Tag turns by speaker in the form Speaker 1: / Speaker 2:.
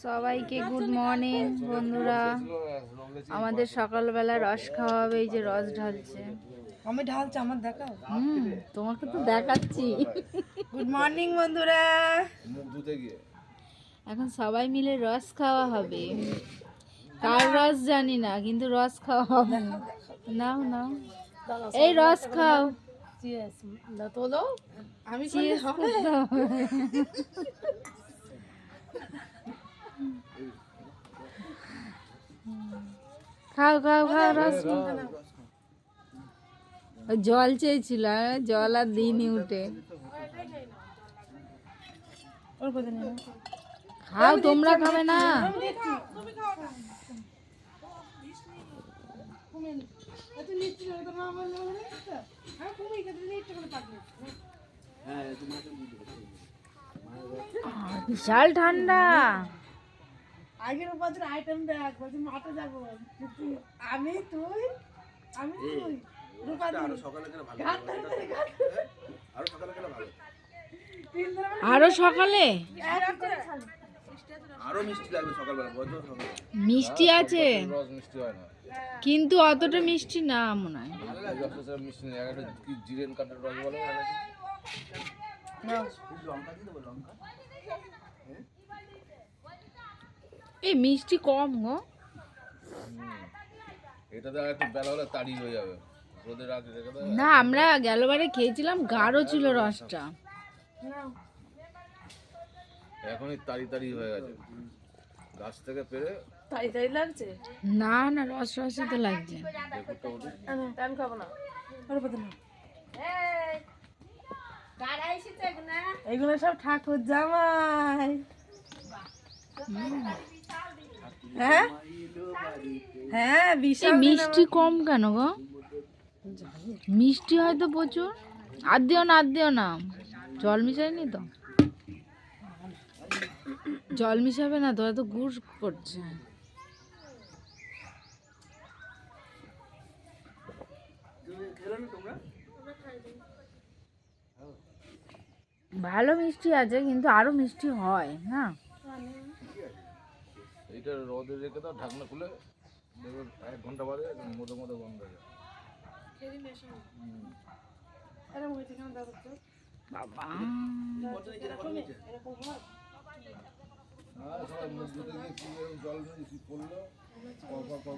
Speaker 1: সবাইকে good morning বন্ধুরা। আমাদের সকালবেলা রস খাওয়া হবে, এই যে রস ঢালছে।
Speaker 2: আমি ঢালছি, আমার দেখাও।
Speaker 1: তোমাকে তো দেখাচ্ছি।
Speaker 2: গুড মর্নিং বন্ধুরা।
Speaker 1: এখন সবাই মিলে রস খাওয়া হবে। কার রস জানি না, কিন্তু রস খাওয়া হবে। নাও নাও, এই রস খাও।
Speaker 2: তোলো, আমি
Speaker 1: চিয়ার্স করতে হবে। খাও খাও খাও রস খাও। ওই জল চেয়েছিল, জল আর দিইনি উঠে। খাও, তোমরা খাবে না? বিশাল ঠান্ডা।
Speaker 2: আগের বছর আইটেম দেখ, বলছি মাঠে যাবো, আমি তুই
Speaker 1: আরো সকালে
Speaker 3: আরো মিষ্টি লাগবে সকালবেলা, বড় সকালে
Speaker 1: মিষ্টি আছে,
Speaker 3: রস মিষ্টি হয় না,
Speaker 1: কিন্তু অতটা মিষ্টি না মনে হয়।
Speaker 3: ভালো লাগে রসটা মিষ্টি না, একটা কি জিরেন কাঠের রস বলে লঙ্কা দিয়ে দেবো, লঙ্কা
Speaker 1: এই মিষ্টি কম গো।
Speaker 3: এটা তো একটু বেলা হলে তাড়ি হয়ে যাবে, রোদের আগে রেখে দেবে।
Speaker 1: না, আমরা গেলবারে খেয়েছিলাম, গাঢ় ছিল রসটা।
Speaker 3: এখনই তাড়ি তাড়ি হয়ে গেছে, গাছ থেকে পেরে
Speaker 2: তাই তাই লাগছে।
Speaker 1: না না, রস রসই তো লাগছে।
Speaker 3: দেখুনটা ওঠে।
Speaker 2: আমি খাবো না, এগুলো সব ঠাকুর জামাই। হ্যাঁ হ্যাঁ,
Speaker 1: এই
Speaker 2: বিশাল
Speaker 1: মিষ্টি কম কেন গো? মিষ্টি হয়তো প্রচুর। আর দিও না, আর দিও না, জল মিশাইনি তো। জল মিশাবে না তো, এত গুড় করছে। ভালো মিষ্টি আছে, কিন্তু আরো মিষ্টি হয় না।
Speaker 3: এইটা রোদে রেখে দাও, ঢাকনা খুলে দেখো 1 ঘন্টা বাদে মধ্যে মধ্যে বন্ধ হয়ে যাবে।
Speaker 1: বাবা,
Speaker 3: সবাই মুখ ধুতে গিয়ে কি জল পড়লো,